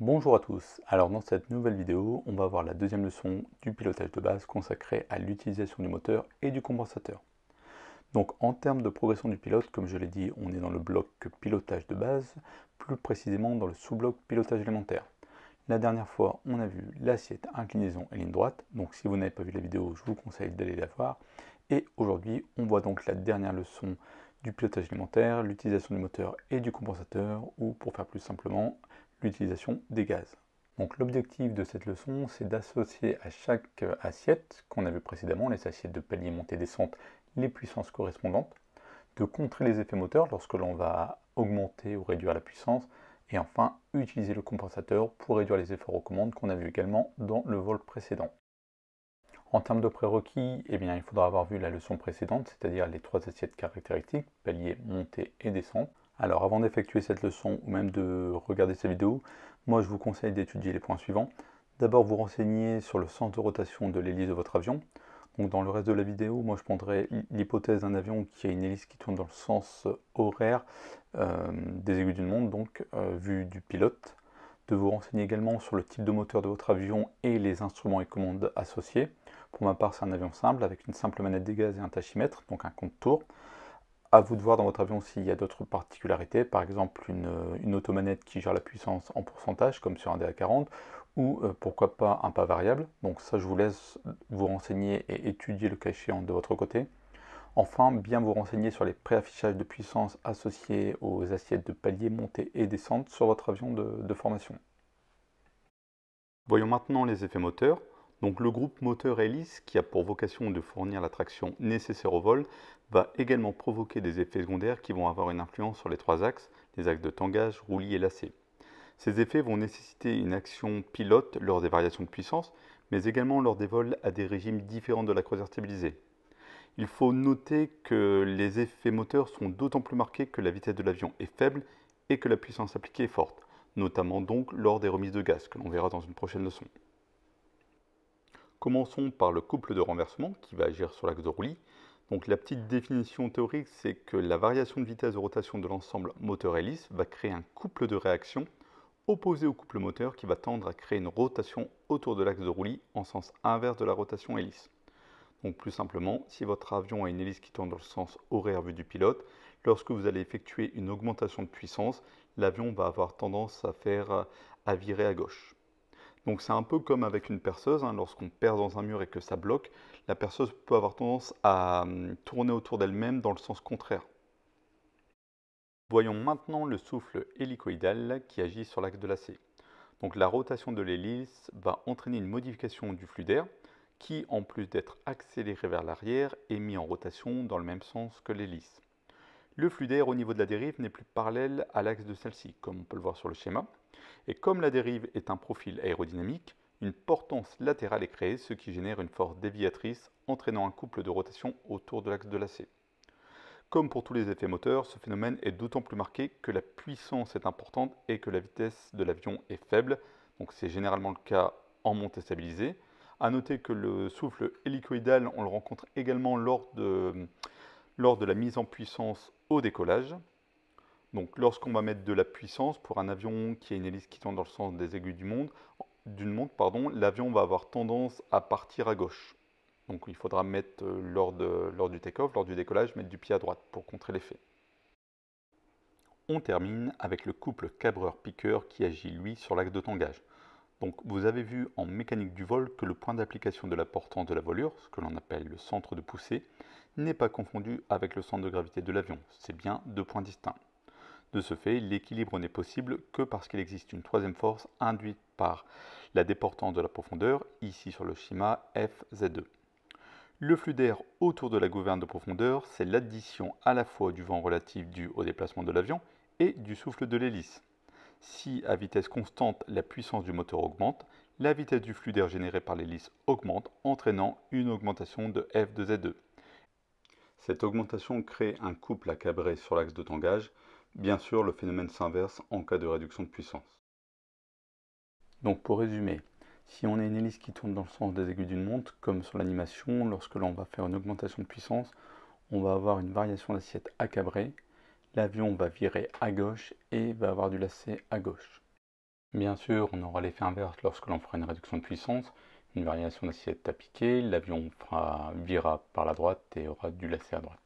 Bonjour à tous, alors dans cette nouvelle vidéo, on va voir la deuxième leçon du pilotage de base consacrée à l'utilisation du moteur et du compensateur. Donc en termes de progression du pilote, comme je l'ai dit, on est dans le bloc pilotage de base, plus précisément dans le sous-bloc pilotage élémentaire. La dernière fois, on a vu l'assiette, inclinaison et ligne droite, donc si vous n'avez pas vu la vidéo, je vous conseille d'aller la voir. Et aujourd'hui, on voit donc la dernière leçon du pilotage élémentaire, l'utilisation du moteur et du compensateur, ou pour faire plus simplement, l'utilisation des gaz. Donc l'objectif de cette leçon, c'est d'associer à chaque assiette, qu'on a vu précédemment, les assiettes de palier montée-descente, les puissances correspondantes, de contrer les effets moteurs lorsque l'on va augmenter ou réduire la puissance, et enfin utiliser le compensateur pour réduire les efforts aux commandes qu'on a vu également dans le vol précédent. En termes de prérequis, eh bien, il faudra avoir vu la leçon précédente, c'est-à-dire les trois assiettes caractéristiques, palier, montée et descente. Alors avant d'effectuer cette leçon ou même de regarder cette vidéo, moi je vous conseille d'étudier les points suivants. D'abord vous renseigner sur le sens de rotation de l'hélice de votre avion. Donc dans le reste de la vidéo, moi je prendrai l'hypothèse d'un avion qui a une hélice qui tourne dans le sens horaire des aiguilles d'une montre, donc vue du pilote. De vous renseigner également sur le type de moteur de votre avion et les instruments et commandes associés. Pour ma part, c'est un avion simple avec une simple manette des gaz et un tachymètre, donc un compte-tours. À vous de voir dans votre avion s'il y a d'autres particularités, par exemple une automanette qui gère la puissance en pourcentage, comme sur un DA40, ou pourquoi pas un pas variable. Donc ça, je vous laisse vous renseigner et étudier le cas échéant de votre côté. Enfin, bien vous renseigner sur les préaffichages de puissance associés aux assiettes de palier, montée et descente sur votre avion de formation. Voyons maintenant les effets moteurs. Donc le groupe moteur-hélice, qui a pour vocation de fournir la traction nécessaire au vol, va également provoquer des effets secondaires qui vont avoir une influence sur les trois axes, les axes de tangage, roulis et lacet. Ces effets vont nécessiter une action pilote lors des variations de puissance, mais également lors des vols à des régimes différents de la croisière stabilisée. Il faut noter que les effets moteurs sont d'autant plus marqués que la vitesse de l'avion est faible et que la puissance appliquée est forte, notamment donc lors des remises de gaz, que l'on verra dans une prochaine leçon. Commençons par le couple de renversement qui va agir sur l'axe de roulis. Donc la petite définition théorique, c'est que la variation de vitesse de rotation de l'ensemble moteur-hélice va créer un couple de réaction opposé au couple moteur qui va tendre à créer une rotation autour de l'axe de roulis en sens inverse de la rotation hélice. Donc plus simplement, si votre avion a une hélice qui tourne dans le sens horaire vu du pilote, lorsque vous allez effectuer une augmentation de puissance, l'avion va avoir tendance à virer à gauche. Donc c'est un peu comme avec une perceuse, lorsqu'on perce dans un mur et que ça bloque, la perceuse peut avoir tendance à tourner autour d'elle-même dans le sens contraire. Voyons maintenant le souffle hélicoïdal qui agit sur l'axe de l'acier. Donc la rotation de l'hélice va entraîner une modification du flux d'air qui, en plus d'être accéléré vers l'arrière, est mis en rotation dans le même sens que l'hélice. Le flux d'air au niveau de la dérive n'est plus parallèle à l'axe de celle-ci, comme on peut le voir sur le schéma. Et comme la dérive est un profil aérodynamique, une portance latérale est créée, ce qui génère une force déviatrice entraînant un couple de rotation autour de l'axe de l'acier. Comme pour tous les effets moteurs, ce phénomène est d'autant plus marqué que la puissance est importante et que la vitesse de l'avion est faible. Donc c'est généralement le cas en montée stabilisée. A noter que le souffle hélicoïdal, on le rencontre également lors de la mise en puissance au décollage. Donc lorsqu'on va mettre de la puissance pour un avion qui a une hélice qui tourne dans le sens des aiguilles d'une montre, l'avion va avoir tendance à partir à gauche. Donc il faudra mettre lors du take-off, lors du décollage, mettre du pied à droite pour contrer l'effet. On termine avec le couple cabreur-piqueur qui agit lui sur l'axe de tangage. Donc vous avez vu en mécanique du vol que le point d'application de la portance de la voilure, ce que l'on appelle le centre de poussée, n'est pas confondu avec le centre de gravité de l'avion, c'est bien deux points distincts. De ce fait, l'équilibre n'est possible que parce qu'il existe une troisième force induite par la déportance de la profondeur, ici sur le schéma FZ2. Le flux d'air autour de la gouverne de profondeur, c'est l'addition à la fois du vent relatif dû au déplacement de l'avion et du souffle de l'hélice. Si à vitesse constante la puissance du moteur augmente, la vitesse du flux d'air généré par l'hélice augmente, entraînant une augmentation de F de Z2. Cette augmentation crée un couple à cabrer sur l'axe de tangage. Bien sûr, le phénomène s'inverse en cas de réduction de puissance. Donc pour résumer, si on a une hélice qui tourne dans le sens des aiguilles d'une montre, comme sur l'animation, lorsque l'on va faire une augmentation de puissance, on va avoir une variation d'assiette à cabrer, l'avion va virer à gauche et va avoir du lacet à gauche. Bien sûr, on aura l'effet inverse lorsque l'on fera une réduction de puissance, une variation d'assiette à piquer, l'avion virera par la droite et aura du lacet à droite.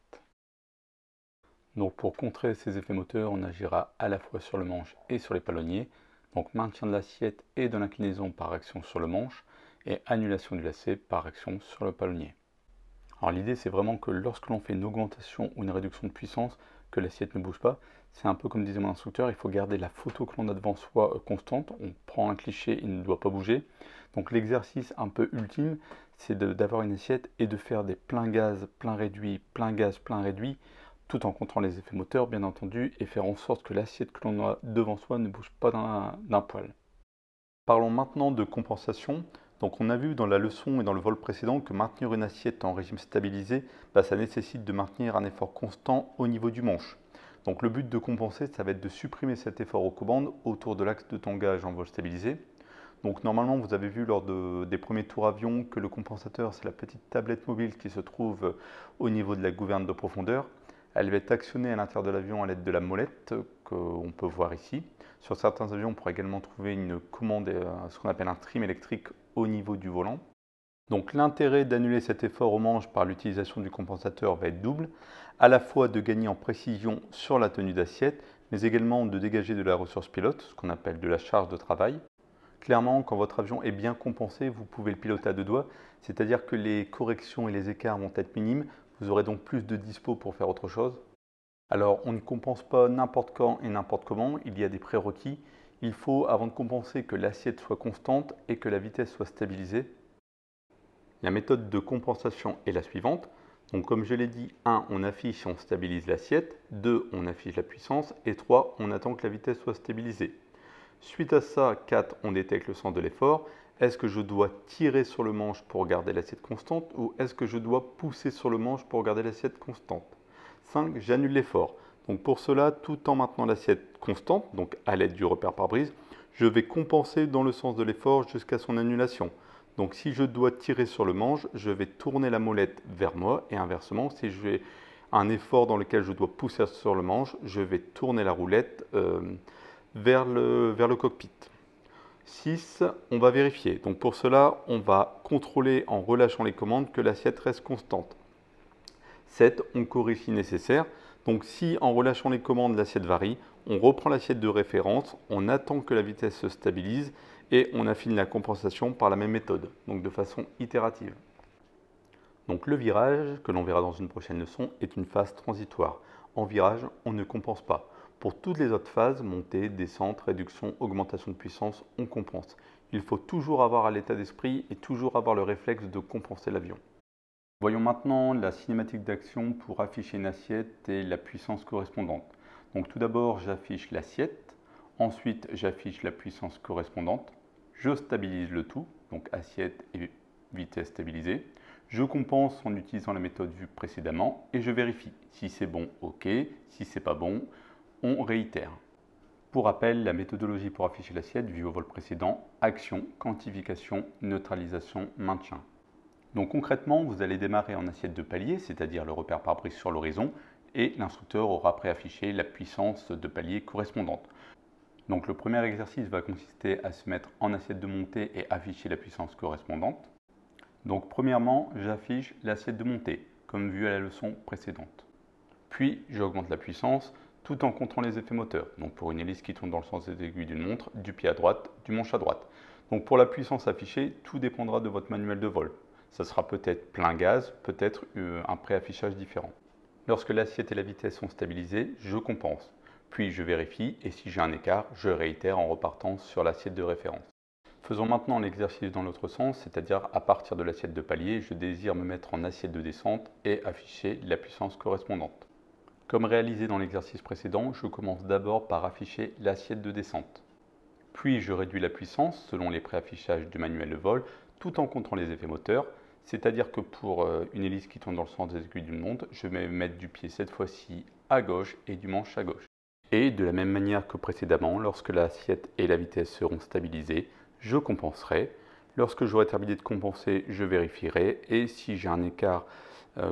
Donc pour contrer ces effets moteurs, on agira à la fois sur le manche et sur les palonniers. Donc maintien de l'assiette et de l'inclinaison par action sur le manche et annulation du lacet par action sur le palonnier. Alors l'idée c'est vraiment que lorsque l'on fait une augmentation ou une réduction de puissance, que l'assiette ne bouge pas. C'est un peu comme disait mon instructeur, il faut garder la photo que l'on a devant soi constante. On prend un cliché, il ne doit pas bouger. Donc l'exercice un peu ultime, c'est d'avoir une assiette et de faire des pleins gaz, plein réduit, plein gaz, plein réduit, tout en comptant les effets moteurs bien entendu, et faire en sorte que l'assiette que l'on a devant soi ne bouge pas d'un poil. Parlons maintenant de compensation. Donc on a vu dans la leçon et dans le vol précédent que maintenir une assiette en régime stabilisé, ça nécessite de maintenir un effort constant au niveau du manche. Donc le but de compenser, ça va être de supprimer cet effort aux commandes autour de l'axe de tangage en vol stabilisé. Donc normalement, vous avez vu lors des premiers tours avion que le compensateur, c'est la petite tablette mobile qui se trouve au niveau de la gouverne de profondeur. Elle va être actionnée à l'intérieur de l'avion à l'aide de la molette qu'on peut voir ici. Sur certains avions, on pourra également trouver une commande, ce qu'on appelle un trim électrique au niveau du volant. Donc l'intérêt d'annuler cet effort au manche par l'utilisation du compensateur va être double, à la fois de gagner en précision sur la tenue d'assiette, mais également de dégager de la ressource pilote, ce qu'on appelle de la charge de travail. Clairement, quand votre avion est bien compensé, vous pouvez le piloter à deux doigts, c'est-à-dire que les corrections et les écarts vont être minimes, vous aurez donc plus de dispo pour faire autre chose. Alors, on ne compense pas n'importe quand et n'importe comment, il y a des prérequis. Il faut, avant de compenser, que l'assiette soit constante et que la vitesse soit stabilisée. La méthode de compensation est la suivante. Donc, comme je l'ai dit, 1, on affiche et on stabilise l'assiette. 2, on affiche la puissance. Et 3, on attend que la vitesse soit stabilisée. Suite à ça, 4, on détecte le sens de l'effort. Est-ce que je dois tirer sur le manche pour garder l'assiette constante ou est-ce que je dois pousser sur le manche pour garder l'assiette constante? 5, j'annule l'effort. Donc pour cela, tout en maintenant l'assiette constante, donc à l'aide du repère pare-brise, je vais compenser dans le sens de l'effort jusqu'à son annulation. Donc si je dois tirer sur le manche, je vais tourner la molette vers moi et inversement, si j'ai un effort dans lequel je dois pousser sur le manche, je vais tourner la roulette vers le cockpit. 6, on va vérifier. Donc pour cela, on va contrôler en relâchant les commandes que l'assiette reste constante. 7, on corrige si nécessaire. Donc si en relâchant les commandes l'assiette varie, on reprend l'assiette de référence, on attend que la vitesse se stabilise et on affine la compensation par la même méthode, donc de façon itérative. Donc le virage, que l'on verra dans une prochaine leçon, est une phase transitoire. En virage, on ne compense pas. Pour toutes les autres phases, montée, descente, réduction, augmentation de puissance, on compense. Il faut toujours avoir à l'état d'esprit et toujours avoir le réflexe de compenser l'avion. Voyons maintenant la cinématique d'action pour afficher une assiette et la puissance correspondante. Donc tout d'abord, j'affiche l'assiette, ensuite j'affiche la puissance correspondante, je stabilise le tout, donc assiette et vitesse stabilisée. Je compense en utilisant la méthode vue précédemment et je vérifie. Si c'est bon, ok. Si c'est pas bon, on réitère. Pour rappel, la méthodologie pour afficher l'assiette vue au vol précédent, action, quantification, neutralisation, maintien. Donc concrètement, vous allez démarrer en assiette de palier, c'est-à-dire le repère pare-brise sur l'horizon, et l'instructeur aura préaffiché la puissance de palier correspondante. Donc le premier exercice va consister à se mettre en assiette de montée et afficher la puissance correspondante. Donc premièrement, j'affiche l'assiette de montée, comme vu à la leçon précédente. Puis j'augmente la puissance tout en comptant les effets moteurs. Donc pour une hélice qui tourne dans le sens des aiguilles d'une montre, du pied à droite, du manche à droite. Donc pour la puissance affichée, tout dépendra de votre manuel de vol. Ça sera peut-être plein gaz, peut-être un préaffichage différent. Lorsque l'assiette et la vitesse sont stabilisées, je compense. Puis je vérifie et si j'ai un écart, je réitère en repartant sur l'assiette de référence. Faisons maintenant l'exercice dans l'autre sens, c'est-à-dire à partir de l'assiette de palier, je désire me mettre en assiette de descente et afficher la puissance correspondante. Comme réalisé dans l'exercice précédent, je commence d'abord par afficher l'assiette de descente. Puis je réduis la puissance selon les préaffichages du manuel de vol tout en comptant les effets moteurs, c'est-à-dire que pour une hélice qui tourne dans le sens des aiguilles d'une montre, je vais mettre du pied cette fois-ci à gauche et du manche à gauche. Et de la même manière que précédemment, lorsque l'assiette et la vitesse seront stabilisées, je compenserai. Lorsque j'aurai terminé de compenser, je vérifierai et si j'ai un écart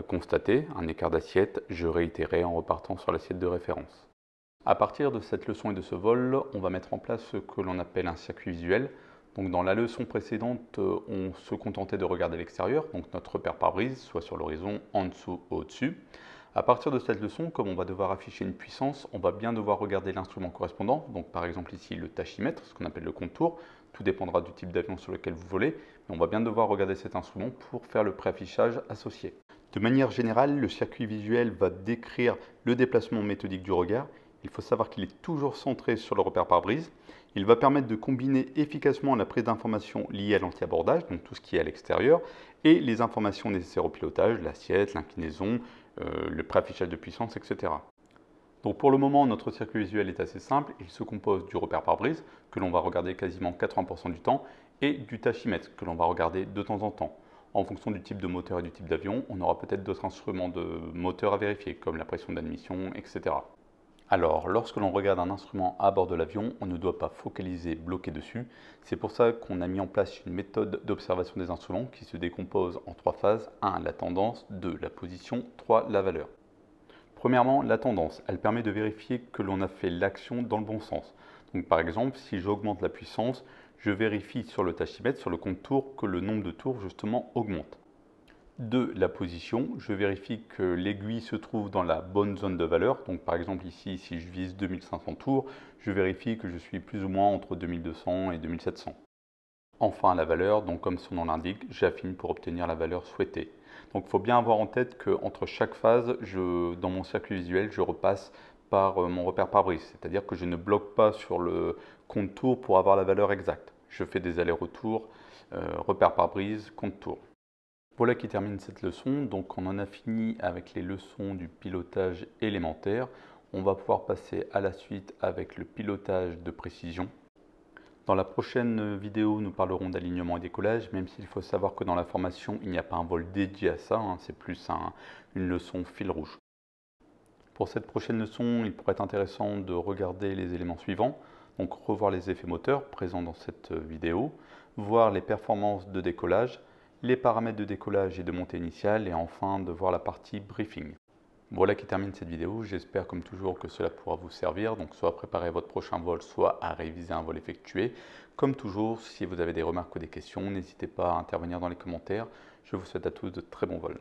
constaté, un écart d'assiette, je réitérerai en repartant sur l'assiette de référence. À partir de cette leçon et de ce vol, on va mettre en place ce que l'on appelle un circuit visuel. Donc dans la leçon précédente, on se contentait de regarder l'extérieur, donc notre repère pare-brise, soit sur l'horizon, en dessous ou au-dessus. À partir de cette leçon, comme on va devoir afficher une puissance, on va bien devoir regarder l'instrument correspondant, donc par exemple ici le tachymètre, ce qu'on appelle le contour. Tout dépendra du type d'avion sur lequel vous volez, mais on va bien devoir regarder cet instrument pour faire le préaffichage associé. De manière générale, le circuit visuel va décrire le déplacement méthodique du regard. Il faut savoir qu'il est toujours centré sur le repère pare-brise. Il va permettre de combiner efficacement la prise d'informations liées à l'anti-abordage, donc tout ce qui est à l'extérieur, et les informations nécessaires au pilotage, l'assiette, l'inclinaison, le préaffichage de puissance, etc. Donc pour le moment, notre circuit visuel est assez simple. Il se compose du repère pare-brise, que l'on va regarder quasiment 80% du temps, et du tachymètre, que l'on va regarder de temps en temps. En fonction du type de moteur et du type d'avion, on aura peut-être d'autres instruments de moteur à vérifier, comme la pression d'admission, etc. Alors, lorsque l'on regarde un instrument à bord de l'avion, on ne doit pas focaliser, bloquer dessus. C'est pour ça qu'on a mis en place une méthode d'observation des instruments qui se décompose en 3 phases. 1. La tendance. 2. La position. 3. La valeur. Premièrement, la tendance. Elle permet de vérifier que l'on a fait l'action dans le bon sens. Donc, par exemple, si j'augmente la puissance, je vérifie sur le tachymètre, sur le compte tours, que le nombre de tours justement augmente. 2. La position, je vérifie que l'aiguille se trouve dans la bonne zone de valeur. Donc par exemple ici, si je vise 2500 tours, je vérifie que je suis plus ou moins entre 2200 et 2700. Enfin la valeur, donc comme son nom l'indique, j'affine pour obtenir la valeur souhaitée. Donc il faut bien avoir en tête qu'entre chaque phase, dans mon circuit visuel, je repasse par mon repère pare-brise. C'est-à-dire que je ne bloque pas sur le compte tour pour avoir la valeur exacte. Je fais des allers-retours, repère pare-brise, compte tour. Voilà qui termine cette leçon. Donc on en a fini avec les leçons du pilotage élémentaire. On va pouvoir passer à la suite avec le pilotage de précision. Dans la prochaine vidéo, nous parlerons d'alignement et décollage, même s'il faut savoir que dans la formation, il n'y a pas un vol dédié à ça, c'est plus une leçon fil rouge. Pour cette prochaine leçon, il pourrait être intéressant de regarder les éléments suivants, donc revoir les effets moteurs présents dans cette vidéo, voir les performances de décollage, les paramètres de décollage et de montée initiale, et enfin de voir la partie briefing. Voilà qui termine cette vidéo, j'espère comme toujours que cela pourra vous servir, donc soit à préparer votre prochain vol, soit à réviser un vol effectué. Comme toujours, si vous avez des remarques ou des questions, n'hésitez pas à intervenir dans les commentaires. Je vous souhaite à tous de très bons vols.